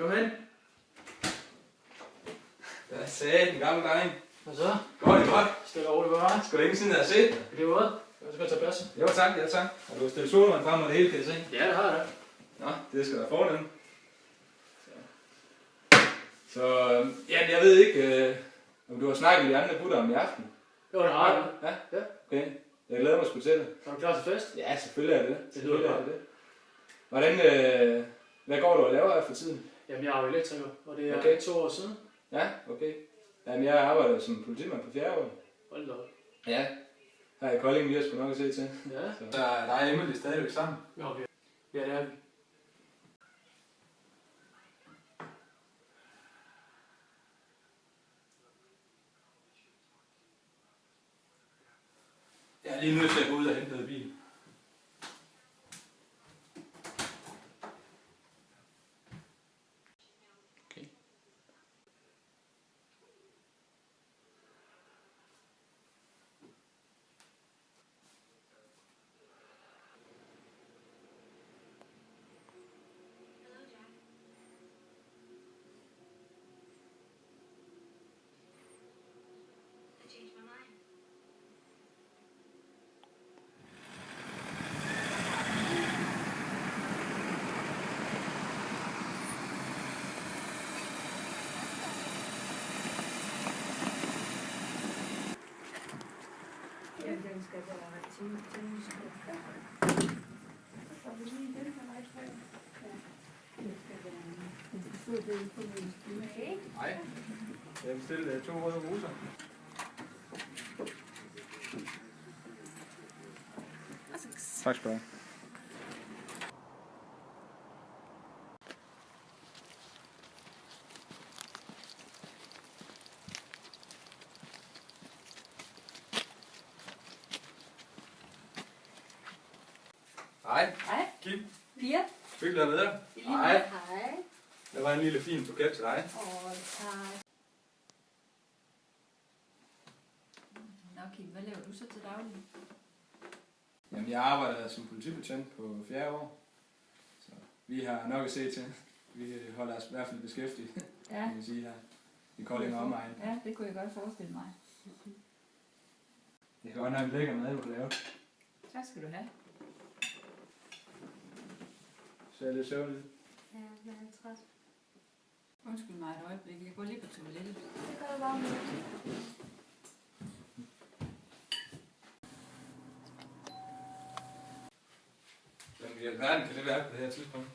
Kom hen. Hvad sagde den gamle dreng? Hvad så? Går det godt? Stille og roligt, hvad? Skal du længe siden, jeg har set dig? Det er godt. Jeg skal tage plads. Jo tak, ja tak. Har du stillet solvand frem og det hele, kan jeg se? Ja, det har jeg. Nå, det skal der fornemt. Så ja, jeg ved ikke, om du har snakket med de andre gutter om i aften. Jo, det har jeg. Ja? Ja. Okay. Jeg glæder mig sgu til det. Er du klar til fest? Ja, selvfølgelig er det det. Det lyder Selvfølgelig godt. er det det. Hvordan, hvad går du og laver her for tiden? Jamen, jeg er jo elektriker, og det er Okay. 2 år siden. Ja, okay. Jamen, jeg arbejder som politimand på 4. år. Hold da op. Ja. Her i Kolding, vi har sgu nok at se til. Ja. Så der er Emily stadigvæk sammen. Ja, okay. Ja, det er vi. Jeg er lige nødt til at gå ud og hente noget bil. Okay. Den skal være til. Så får vi lige den her vej frem. Ja. Det skal være en stor del på min stil. Hej. Jeg bestilte 2 røde roser. Tak skal du have. Hej. Hej. Kim. Pia. Hyggeligt at være der. Hej. Hej. Der var en lille fin buket til dig. Tak. Nå Kim, hvad laver du så til daglig? Jamen, jeg arbejder som politibetjent på 4. år. Så vi har nok at se til. Vi holder os i hvert fald beskæftiget, Ja. kan man sige her. I Kolding og omegn. Ja, det kunne jeg godt forestille mig. Det er godt nok en lækker mad, du har lavet. Tak skal du have. Så er jeg lidt søvnig. Ja, jeg er træt. Undskyld mig et øjeblik, jeg går lige på toilettet. Det gør jeg bare med. Hvem i alverden kan det være på det her tidspunkt?